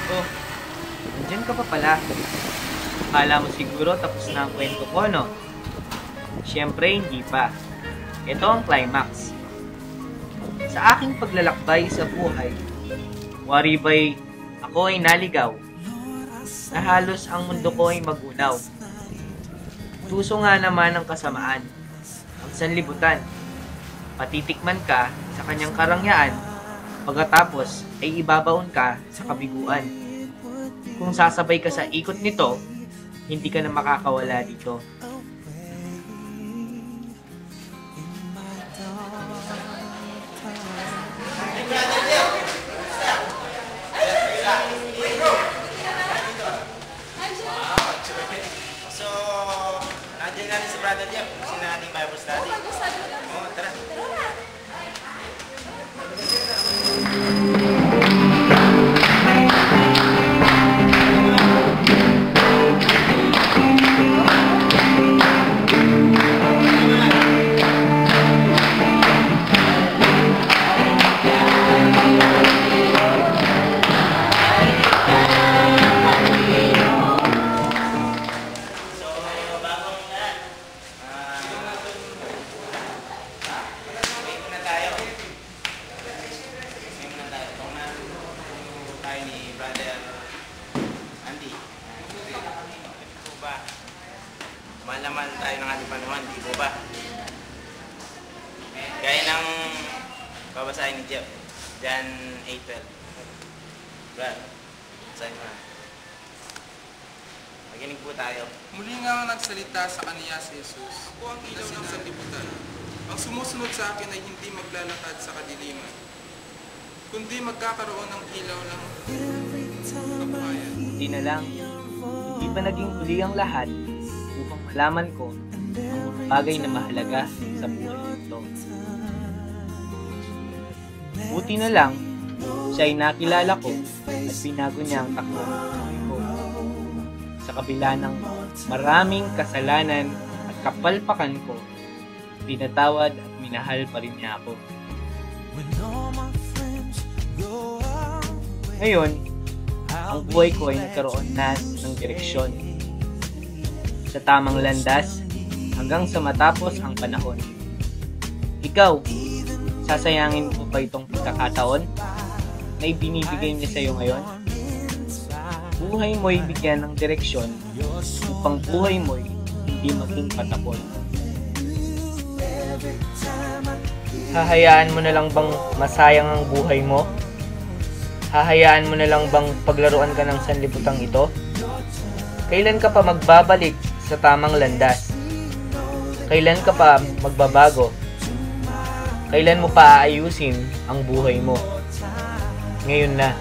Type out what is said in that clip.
Oh, nandiyan ka pa pala. Akala mo siguro tapos na ang kwento ko, no? Siyempre, hindi pa. Ito ang climax. Sa aking paglalakbay sa buhay, wari ba'y ako ay naligaw, na halos ang mundo ko ay magunaw. Tuso nga naman ang kasamaan, ang sanlibutan. Patitikman ka sa kanyang karangyaan, pagkatapos ay ibabaon ka sa kabiguan. Kung sasabay ka sa ikot nito, hindi ka na makakawala dito. So, nandiyan natin si Brother Jeff. Kasi na ating Bible study. Oo, tara. So, bagong lahat. Wait muna tayo. Wait muna tayo. Kung na tayo ni Brother Andy. Ito po ba? Malaman tayo ng ating panuhan, di po ba? Gaya ng babasahin ni Jeff. John 8:12. Brad, basahin mo na. Makinig po tayo. Muli nga nagsalita sa kaniya si Jesus, ako ang ilaw ng sanlibutan. Ang sumusunod sa akin ay hindi maglalakad sa kadiliman, kundi magkakaroon ng ilaw ng kabuhayan. Hindi na lang, hindi pa naging huli ang lahat upang malaman ko ang mga bagay na mahalaga sa buhay nito. Buti na lang, siya ay nakilala ko at binago niya ang takbo ng buhay ko. Sa kabila ng maraming kasalanan at kapalpakan ko, pinatawad at minahal pa rin niya ako. Ngayon, ang buhay ko ay nagkaroon na ng direksyon. Sa tamang landas hanggang sa matapos ang panahon. Ikaw, sasayangin mo ba itong pagkakataon na ibinibigay niya sa iyo ngayon? Buhay mo'y bigyan ng direksyon upang buhay mo'y hindi maging patapon. Hahayaan mo na lang bang masayang ang buhay mo? Hahayaan mo na lang bang paglaruan ka ng sanlibutang ito? Kailan ka pa magbabalik sa tamang landas? Kailan ka pa magbabago? Kailan mo pa aayusin ang buhay mo? Ngayon na.